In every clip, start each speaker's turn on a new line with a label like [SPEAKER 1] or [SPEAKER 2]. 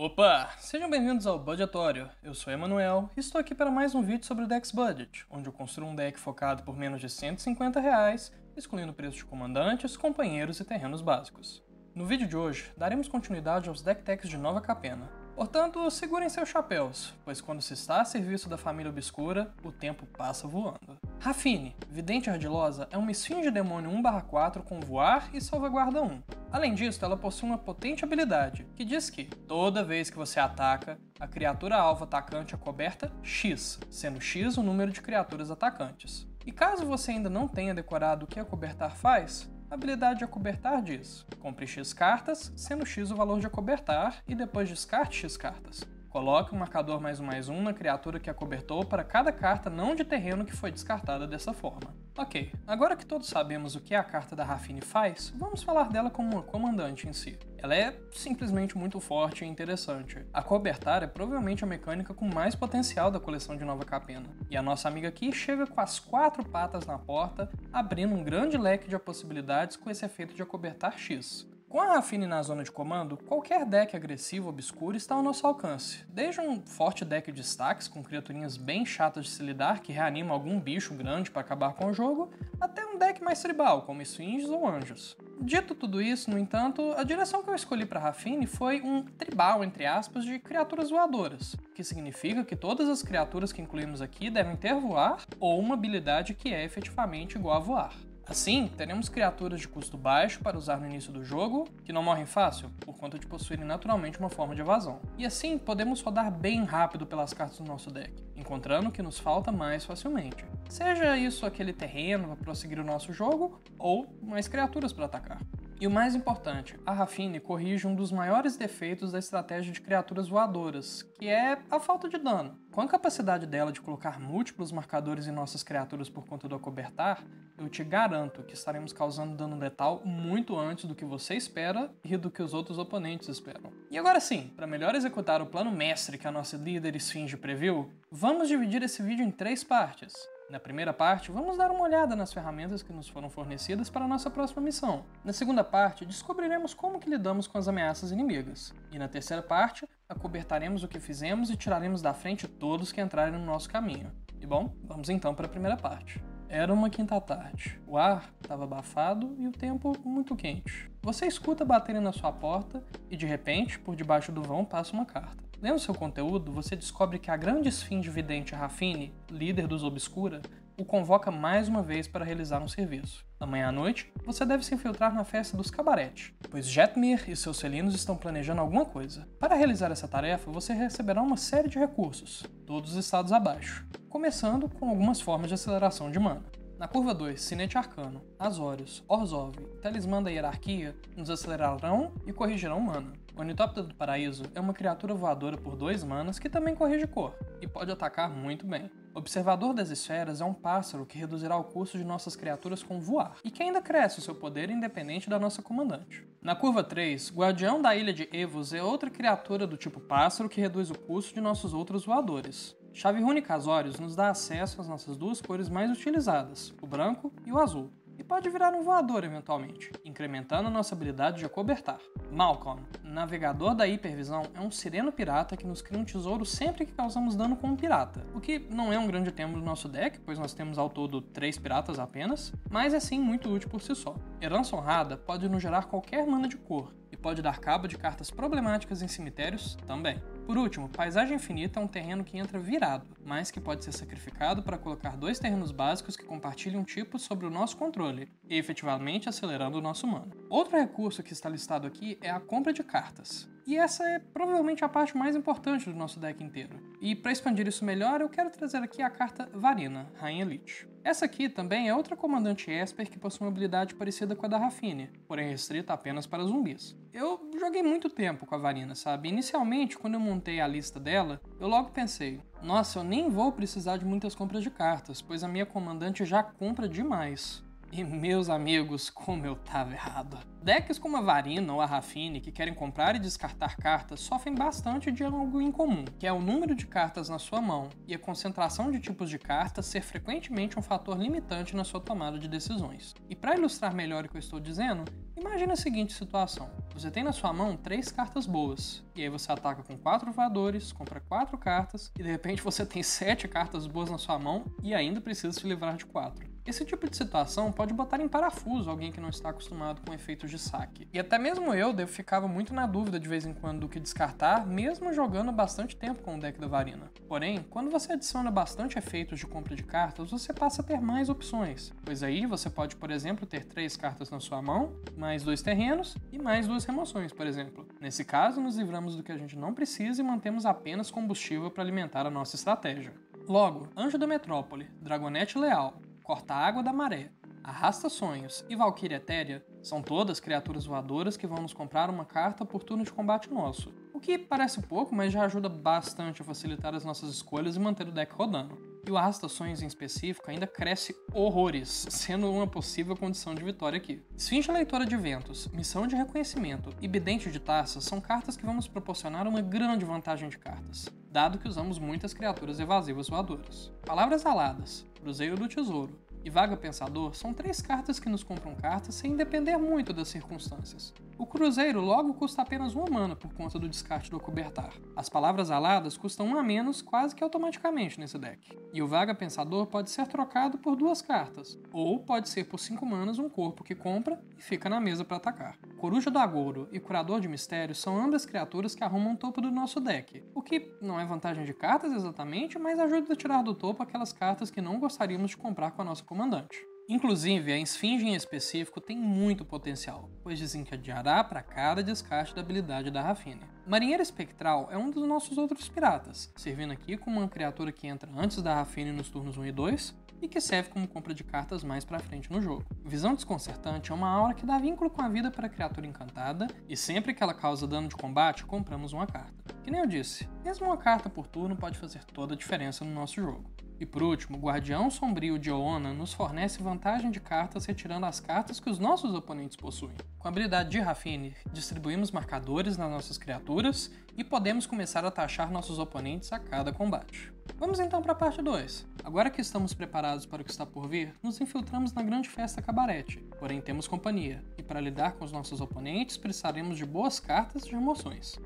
[SPEAKER 1] Opa! Sejam bem-vindos ao Budgetório. Eu sou Emanuel e estou aqui para mais um vídeo sobre Decks Budget, onde eu construo um deck focado por menos de R$150, excluindo preços de comandantes, companheiros e terrenos básicos. No vídeo de hoje, daremos continuidade aos deck techs de Nova Capena. Portanto, segurem seus chapéus, pois quando se está a serviço da família obscura, o tempo passa voando. Raffine, Vidente Ardilosa, é uma esfinge demônio 1/4 com voar e salvaguarda 1. Além disso, ela possui uma potente habilidade, que diz que, toda vez que você ataca, a criatura alvo atacante é coberta X, sendo X o número de criaturas atacantes. E caso você ainda não tenha decorado o que a Acobertar faz, a habilidade de Acobertar diz: compre X cartas, sendo X o valor de Acobertar, e depois descarte X cartas. Coloque um marcador +1/+1 na criatura que acobertou para cada carta não de terreno que foi descartada dessa forma. Ok, agora que todos sabemos o que a carta da Raffine faz, vamos falar dela como uma comandante em si. Ela é simplesmente muito forte e interessante. Acobertar é provavelmente a mecânica com mais potencial da coleção de Nova Capena. E a nossa amiga aqui chega com as 4 patas na porta, abrindo um grande leque de possibilidades com esse efeito de Acobertar X. Com a Raffine na zona de comando, qualquer deck agressivo obscuro está ao nosso alcance, desde um forte deck de stacks com criaturinhas bem chatas de se lidar que reanimam algum bicho grande para acabar com o jogo, até um deck mais tribal, como esfinges ou anjos. Dito tudo isso, no entanto, a direção que eu escolhi para Raffine foi um tribal, entre aspas, de criaturas voadoras, que significa que todas as criaturas que incluímos aqui devem ter voar ou uma habilidade que é efetivamente igual a voar. Assim, teremos criaturas de custo baixo para usar no início do jogo, que não morrem fácil, por conta de possuírem naturalmente uma forma de evasão. E assim, podemos rodar bem rápido pelas cartas do nosso deck, encontrando o que nos falta mais facilmente. Seja isso aquele terreno para prosseguir o nosso jogo, ou mais criaturas para atacar. E o mais importante, a Raffine corrige um dos maiores defeitos da estratégia de criaturas voadoras, que é a falta de dano. Com a capacidade dela de colocar múltiplos marcadores em nossas criaturas por conta do Acobertar, eu te garanto que estaremos causando dano letal muito antes do que você espera e do que os outros oponentes esperam. E agora sim, para melhor executar o plano mestre que a nossa líder esfinge previu, vamos dividir esse vídeo em 3 partes. Na primeira parte, vamos dar uma olhada nas ferramentas que nos foram fornecidas para a nossa próxima missão. Na segunda parte, descobriremos como que lidamos com as ameaças inimigas. E na terceira parte, acobertaremos o que fizemos e tiraremos da frente todos que entrarem no nosso caminho. E bom, vamos então para a primeira parte. Era uma quinta tarde. O ar estava abafado e o tempo muito quente. Você escuta baterem na sua porta e de repente, por debaixo do vão, passa uma carta. Lendo seu conteúdo, você descobre que a grande esfinge vidente Raffine, líder dos Obscura, o convoca mais uma vez para realizar um serviço. Amanhã à noite, você deve se infiltrar na festa dos Cabaret, pois Jetmir e seus felinos estão planejando alguma coisa. Para realizar essa tarefa, você receberá uma série de recursos, todos listados abaixo, começando com algumas formas de aceleração de mana. Na curva 2, Sinete Arcano, Azorius, Orzhov e Talismã da Hierarquia nos acelerarão e corrigirão mana. O Ornitóptero do Paraíso é uma criatura voadora por 2 manas que também corrige cor, e pode atacar muito bem. Observador das Esferas é um pássaro que reduzirá o custo de nossas criaturas com voar, e que ainda cresce o seu poder independente da nossa comandante. Na curva 3, Guardião da Ilha de Evos é outra criatura do tipo pássaro que reduz o custo de nossos outros voadores. Chave Rúnica Azorius nos dá acesso às nossas 2 cores mais utilizadas, o branco e o azul, e pode virar um voador eventualmente, incrementando a nossa habilidade de acobertar. Malcolm, Navegador da Hipervisão, é um sireno pirata que nos cria um tesouro sempre que causamos dano com um pirata, o que não é um grande tema do nosso deck, pois nós temos ao todo 3 piratas apenas, mas é sim muito útil por si só. Herança Honrada pode nos gerar qualquer mana de cor, e pode dar cabo de cartas problemáticas em cemitérios também. Por último, Paisagem Infinita é um terreno que entra virado, mas que pode ser sacrificado para colocar 2 terrenos básicos que compartilham tipos sobre o nosso controle, e efetivamente acelerando o nosso mana. Outro recurso que está listado aqui é a compra de cartas. E essa é provavelmente a parte mais importante do nosso deck inteiro. E para expandir isso melhor, eu quero trazer aqui a carta Varina, Rainha Lich. Essa aqui também é outra comandante Esper que possui uma habilidade parecida com a da Raffine, porém restrita apenas para zumbis. Eu joguei muito tempo com a Varina, sabe? Inicialmente, quando eu montei a lista dela, eu logo pensei, nossa, eu nem vou precisar de muitas compras de cartas, pois a minha comandante já compra demais. E meus amigos, como eu tava errado. Decks como a Varina ou a Raffine que querem comprar e descartar cartas sofrem bastante de algo incomum, que é o número de cartas na sua mão e a concentração de tipos de cartas ser frequentemente um fator limitante na sua tomada de decisões. E para ilustrar melhor o que eu estou dizendo, imagine a seguinte situação. Você tem na sua mão 3 cartas boas, e aí você ataca com 4 voadores, compra 4 cartas, e de repente você tem 7 cartas boas na sua mão e ainda precisa se livrar de 4. Esse tipo de situação pode botar em parafuso alguém que não está acostumado com efeitos de saque. E até mesmo eu ficava muito na dúvida de vez em quando do que descartar, mesmo jogando bastante tempo com o deck da Varina. Porém, quando você adiciona bastante efeitos de compra de cartas, você passa a ter mais opções, pois aí você pode, por exemplo, ter 3 cartas na sua mão, mais 2 terrenos e mais 2 remoções, por exemplo. Nesse caso, nos livramos do que a gente não precisa e mantemos apenas combustível para alimentar a nossa estratégia. Logo, Anjo da Metrópole, Dragonete Leal, Corta-Água da Maré, Arrasta-Sonhos e Valquíria Etérea são todas criaturas voadoras que vão nos comprar uma carta por turno de combate nosso, o que parece pouco, mas já ajuda bastante a facilitar as nossas escolhas e manter o deck rodando. E o Arrasta-Sonhos em específico ainda cresce horrores, sendo uma possível condição de vitória aqui. Esfinge Leitora de Ventos, Missão de Reconhecimento e Bidente de Taças são cartas que vão nos proporcionar uma grande vantagem de cartas, dado que usamos muitas criaturas evasivas voadoras. Palavras Aladas, Cruzeiro do Tesouro e Vaga Pensador são 3 cartas que nos compram cartas sem depender muito das circunstâncias. O Cruzeiro logo custa apenas 1 mana por conta do descarte do Acobertar. As Palavras Aladas custam 1 a menos quase que automaticamente nesse deck. E o Vaga Pensador pode ser trocado por 2 cartas, ou pode ser por 5 manas um corpo que compra e fica na mesa para atacar. Coruja do Agouro e Curador de Mistérios são ambas criaturas que arrumam o topo do nosso deck, o que não é vantagem de cartas exatamente, mas ajuda a tirar do topo aquelas cartas que não gostaríamos de comprar com a nossa comandante. Inclusive, a Esfinge em específico tem muito potencial, pois desencadeará para cada descarte da habilidade da Raffine. Marinheiro Espectral é um dos nossos outros piratas, servindo aqui como uma criatura que entra antes da Raffine nos turnos 1 e 2, e que serve como compra de cartas mais pra frente no jogo. Visão Desconcertante é uma aura que dá vínculo com a vida para a criatura encantada, e sempre que ela causa dano de combate, compramos uma carta. Que nem eu disse, mesmo uma carta por turno pode fazer toda a diferença no nosso jogo. E por último, Guardião Sombrio de Oona nos fornece vantagem de cartas retirando as cartas que os nossos oponentes possuem. Com a habilidade de Raffine, distribuímos marcadores nas nossas criaturas e podemos começar a taxar nossos oponentes a cada combate. Vamos então para a parte 2. Agora que estamos preparados para o que está por vir, nos infiltramos na grande festa Cabarete, porém temos companhia, e para lidar com os nossos oponentes precisaremos de boas cartas de remoções.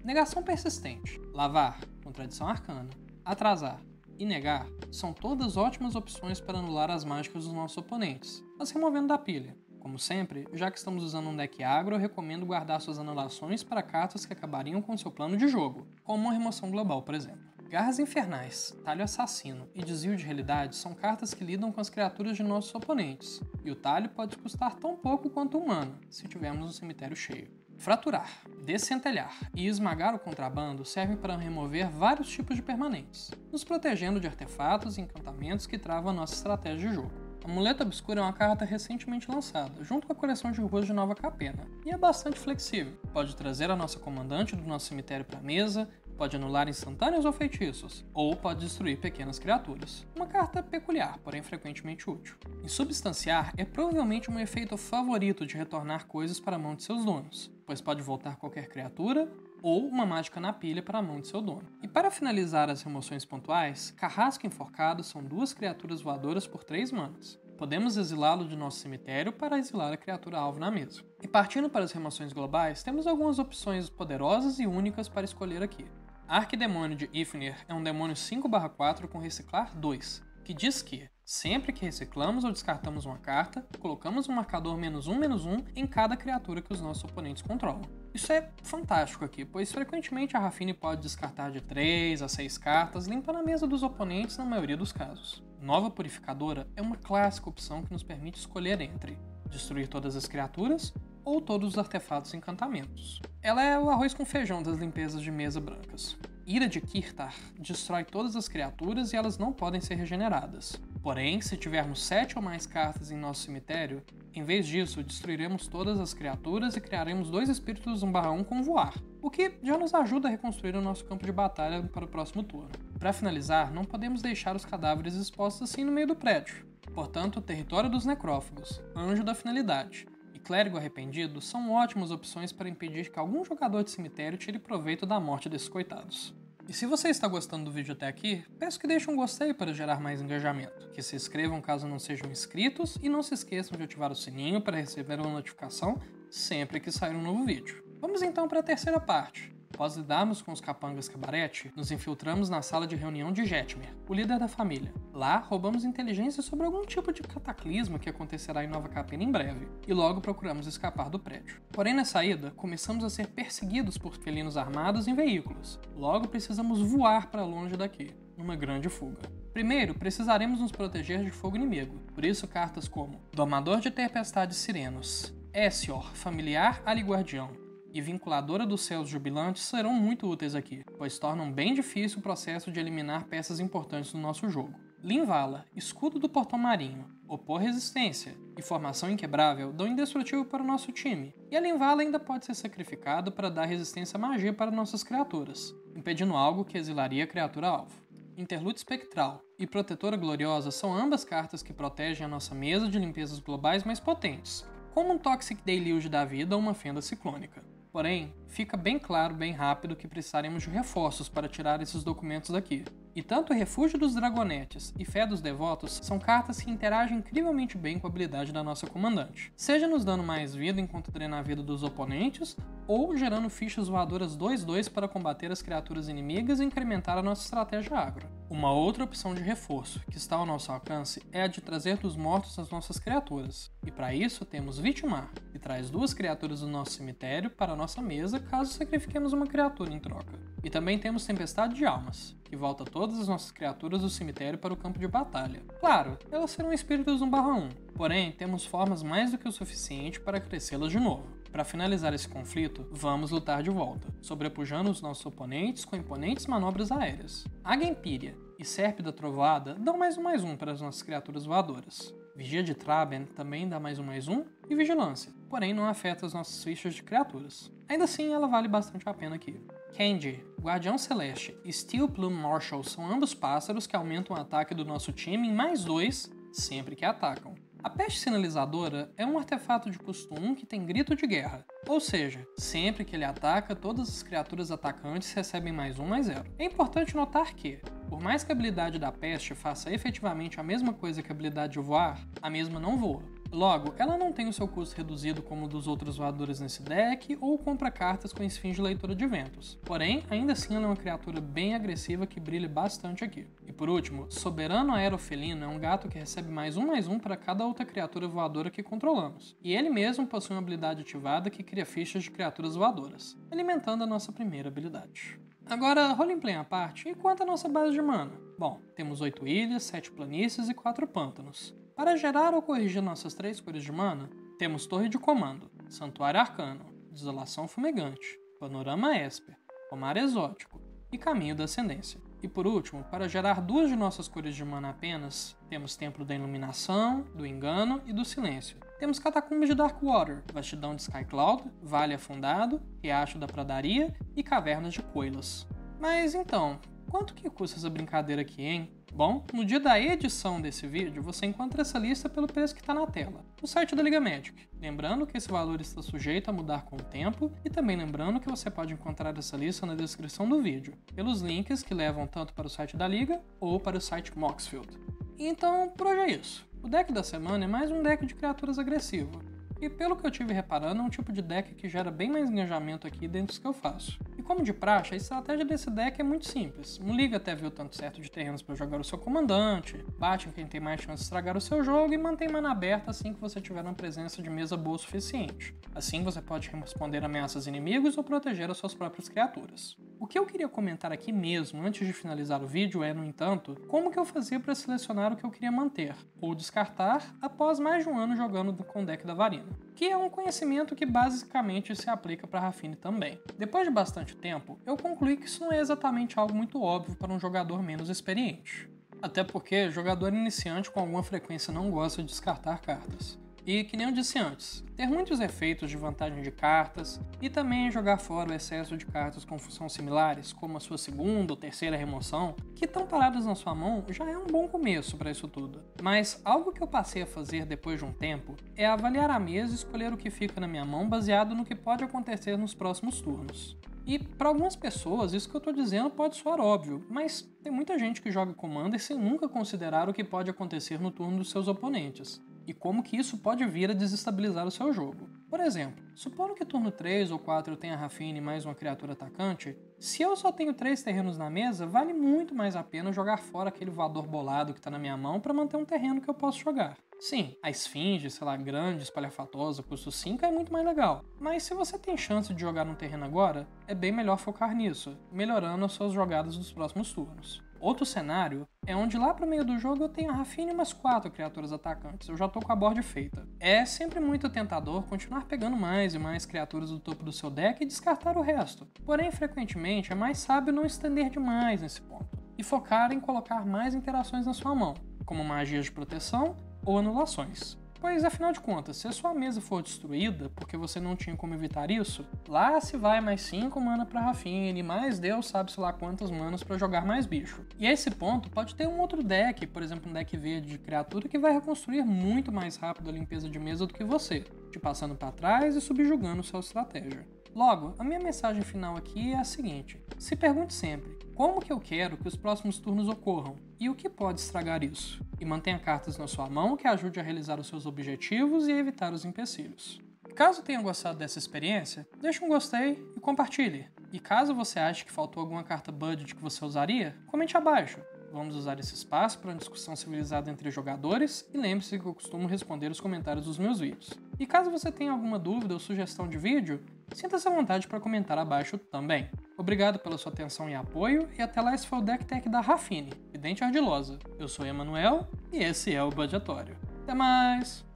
[SPEAKER 1] Negação Persistente, Lavar, Contradição Arcana, Atrasar e Negar são todas ótimas opções para anular as mágicas dos nossos oponentes, as removendo da pilha. Como sempre, já que estamos usando um deck agro, eu recomendo guardar suas anulações para cartas que acabariam com seu plano de jogo, como uma remoção global, por exemplo. Garras Infernais, Talho Assassino e Desvio de Realidade são cartas que lidam com as criaturas de nossos oponentes, e o talho pode custar tão pouco quanto um mana, se tivermos um cemitério cheio. Fraturar, Descentelhar e Esmagar o Contrabando servem para remover vários tipos de permanentes, nos protegendo de artefatos e encantamentos que travam a nossa estratégia de jogo. Amuleto Obscuro é uma carta recentemente lançada, junto com a coleção de ruas de Nova Capena, e é bastante flexível. Pode trazer a nossa comandante do nosso cemitério para a mesa, pode anular instantâneos ou feitiços, ou pode destruir pequenas criaturas. Uma carta peculiar, porém frequentemente útil. Insubstanciar é provavelmente o meu efeito favorito de retornar coisas para a mão de seus donos, pois pode voltar qualquer criatura, ou uma mágica na pilha para a mão de seu dono. E para finalizar as remoções pontuais, Carrasco Enforcado são 2 criaturas voadoras por 3 manas. Podemos exilá-lo de nosso cemitério para exilar a criatura alvo na mesa. E partindo para as remoções globais, temos algumas opções poderosas e únicas para escolher aqui. Arquidemônio de Ifnir é um demônio 5/4 com Reciclar 2, que diz que, sempre que reciclamos ou descartamos uma carta, colocamos um marcador -1/-1 em cada criatura que os nossos oponentes controlam. Isso é fantástico aqui, pois frequentemente a Raffine pode descartar de 3 a 6 cartas, limpando a mesa dos oponentes na maioria dos casos. Nova Purificadora é uma clássica opção que nos permite escolher entre destruir todas as criaturas ou todos os artefatos e encantamentos. Ela é o arroz com feijão das limpezas de mesa brancas. Ira de Kirtar destrói todas as criaturas e elas não podem ser regeneradas. Porém, se tivermos 7 ou mais cartas em nosso cemitério, em vez disso, destruiremos todas as criaturas e criaremos 2 espíritos 1/1 com voar, o que já nos ajuda a reconstruir o nosso campo de batalha para o próximo turno. Para finalizar, não podemos deixar os cadáveres expostos assim no meio do prédio. Portanto, o território dos necrófagos, anjo da finalidade, e clérigo arrependido são ótimas opções para impedir que algum jogador de cemitério tire proveito da morte desses coitados. E se você está gostando do vídeo até aqui, peço que deixe um gostei para gerar mais engajamento, que se inscrevam caso não sejam inscritos e não se esqueçam de ativar o sininho para receber uma notificação sempre que sair um novo vídeo. Vamos então para a terceira parte. Após lidarmos com os capangas Cabarete, nos infiltramos na sala de reunião de Jetmer, o líder da família. Lá, roubamos inteligência sobre algum tipo de cataclisma que acontecerá em Nova Capena em breve, e logo procuramos escapar do prédio. Porém, na saída, começamos a ser perseguidos por felinos armados em veículos. Logo, precisamos voar para longe daqui, numa grande fuga. Primeiro, precisaremos nos proteger de fogo inimigo, por isso cartas como Domador de Tempestades Sirenos, Essior, Familiar Aliguardião, e Vinculadora dos Céus Jubilantes serão muito úteis aqui, pois tornam bem difícil o processo de eliminar peças importantes do nosso jogo. Linvala, Escudo do Portão Marinho, Opor Resistência e Formação Inquebrável dão indestrutível para o nosso time, e a Linvala ainda pode ser sacrificado para dar resistência à magia para nossas criaturas, impedindo algo que exilaria a criatura-alvo. Interlude Espectral e Protetora Gloriosa são ambas cartas que protegem a nossa mesa de limpezas globais mais potentes, como um Toxic Deluge da vida ou uma Fenda Ciclônica. Porém, fica bem claro bem rápido que precisaremos de reforços para tirar esses documentos daqui. E tanto Refúgio dos Dragonetes e Fé dos Devotos são cartas que interagem incrivelmente bem com a habilidade da nossa comandante, seja nos dando mais vida enquanto drena a vida dos oponentes, ou gerando fichas voadoras 2/2 para combater as criaturas inimigas e incrementar a nossa estratégia agro. Uma outra opção de reforço, que está ao nosso alcance, é a de trazer dos mortos as nossas criaturas. E para isso temos Vitimar, que traz 2 criaturas do nosso cemitério para a nossa mesa caso sacrifiquemos uma criatura em troca. E também temos Tempestade de Almas, que volta todas as nossas criaturas do cemitério para o campo de batalha. Claro, elas serão espíritos 1/1, porém temos formas mais do que o suficiente para crescê-las de novo. Para finalizar esse conflito, vamos lutar de volta, sobrepujando os nossos oponentes com imponentes manobras aéreas. Águia Empírea e Serpe da Trovoada dão +1/+1 para as nossas criaturas voadoras. Vigia de Traben também dá +1/+1 e Vigilância, porém não afeta as nossas fichas de criaturas. Ainda assim, ela vale bastante a pena aqui. Kenji, Guardião Celeste e Steel Plume Marshal são ambos pássaros que aumentam o ataque do nosso time em +2 sempre que atacam. A Peste Sinalizadora é um artefato de custo 1 que tem grito de guerra, ou seja, sempre que ele ataca, todas as criaturas atacantes recebem +1/+0. É importante notar que, por mais que a habilidade da Peste faça efetivamente a mesma coisa que a habilidade de voar, a mesma não voa. Logo, ela não tem o seu custo reduzido como o dos outros voadores nesse deck, ou compra cartas com Esfinge Leitora de Ventos. Porém, ainda assim ela é uma criatura bem agressiva que brilha bastante aqui. E por último, Soberano Aerofelino é um gato que recebe +1/+1 para cada outra criatura voadora que controlamos. E ele mesmo possui uma habilidade ativada que cria fichas de criaturas voadoras, alimentando a nossa primeira habilidade. Agora, roleplay à parte, e quanto à nossa base de mana? Bom, temos 8 ilhas, 7 planícies e 4 pântanos. Para gerar ou corrigir nossas 3 cores de mana, temos Torre de Comando, Santuário Arcano, Desolação Fumegante, Panorama Esper, Pomar Exótico e Caminho da Ascendência. E por último, para gerar 2 de nossas cores de mana apenas, temos Templo da Iluminação, do Engano e do Silêncio. Temos Catacumbas de Darkwater, Vastidão de Skycloud, Vale Afundado, Riacho da Pradaria e Cavernas de Coilas. Mas então, quanto que custa essa brincadeira aqui, hein? Bom, no dia da edição desse vídeo, você encontra essa lista pelo preço que está na tela, no site da Liga Magic. Lembrando que esse valor está sujeito a mudar com o tempo, e também lembrando que você pode encontrar essa lista na descrição do vídeo, pelos links que levam tanto para o site da Liga ou para o site Moxfield. Então, por hoje é isso. O deck da semana é mais um deck de criaturas agressivo, e pelo que eu tive reparando, é um tipo de deck que gera bem mais engajamento aqui dentro dos que eu faço. E como de praxe, a estratégia desse deck é muito simples. Não liga até ver o tanto certo de terrenos para jogar o seu comandante, bate em quem tem mais chance de estragar o seu jogo e mantém mana aberta assim que você tiver uma presença de mesa boa o suficiente. Assim você pode responder ameaças inimigos ou proteger as suas próprias criaturas. O que eu queria comentar aqui mesmo, antes de finalizar o vídeo, é, no entanto, como que eu fazia para selecionar o que eu queria manter, ou descartar, após mais de um ano jogando com o deck da Varina, que é um conhecimento que basicamente se aplica para Raffine também. Depois de bastante tempo, eu concluí que isso não é exatamente algo muito óbvio para um jogador menos experiente. Até porque jogador iniciante com alguma frequência não gosta de descartar cartas. E que nem eu disse antes, ter muitos efeitos de vantagem de cartas e também jogar fora o excesso de cartas com funções similares, como a sua segunda ou terceira remoção, que estão paradas na sua mão, já é um bom começo para isso tudo. Mas algo que eu passei a fazer depois de um tempo é avaliar a mesa e escolher o que fica na minha mão baseado no que pode acontecer nos próximos turnos. E para algumas pessoas, isso que eu tô dizendo pode soar óbvio, mas tem muita gente que joga Commander sem nunca considerar o que pode acontecer no turno dos seus oponentes, e como que isso pode vir a desestabilizar o seu jogo. Por exemplo, supondo que turno 3 ou 4 eu tenha Raffine mais uma criatura atacante, se eu só tenho 3 terrenos na mesa, vale muito mais a pena jogar fora aquele voador bolado que está na minha mão para manter um terreno que eu posso jogar. Sim, a esfinge, sei lá, grande, espalhafatosa, custo 5 é muito mais legal, mas se você tem chance de jogar um terreno agora, é bem melhor focar nisso, melhorando as suas jogadas dos próximos turnos. Outro cenário é onde lá pro meio do jogo eu tenho a Raffine e umas 4 criaturas atacantes, eu já tô com a board feita. É sempre muito tentador continuar pegando mais e mais criaturas do topo do seu deck e descartar o resto, porém frequentemente é mais sábio não estender demais nesse ponto, e focar em colocar mais interações na sua mão, como magias de proteção ou anulações. Pois, afinal de contas, se a sua mesa for destruída porque você não tinha como evitar isso, lá se vai mais 5 mana pra Raffine, mais Deus sabe-se lá quantas manas pra jogar mais bicho. E a esse ponto, pode ter um outro deck, por exemplo um deck verde de criatura que vai reconstruir muito mais rápido a limpeza de mesa do que você, te passando pra trás e subjugando sua estratégia. Logo, a minha mensagem final aqui é a seguinte: se pergunte sempre, como que eu quero que os próximos turnos ocorram? E o que pode estragar isso? E mantenha cartas na sua mão que ajude a realizar os seus objetivos e evitar os empecilhos. Caso tenha gostado dessa experiência, deixe um gostei e compartilhe. E caso você ache que faltou alguma carta budget que você usaria, comente abaixo. Vamos usar esse espaço para uma discussão civilizada entre jogadores e lembre-se que eu costumo responder os comentários dos meus vídeos. E caso você tenha alguma dúvida ou sugestão de vídeo, sinta-se à vontade para comentar abaixo também. Obrigado pela sua atenção e apoio, e até lá. Esse foi o Deck Tech da Raffine, Vidente Ardilosa. Eu sou Emanuel e esse é o Budgetório. Até mais!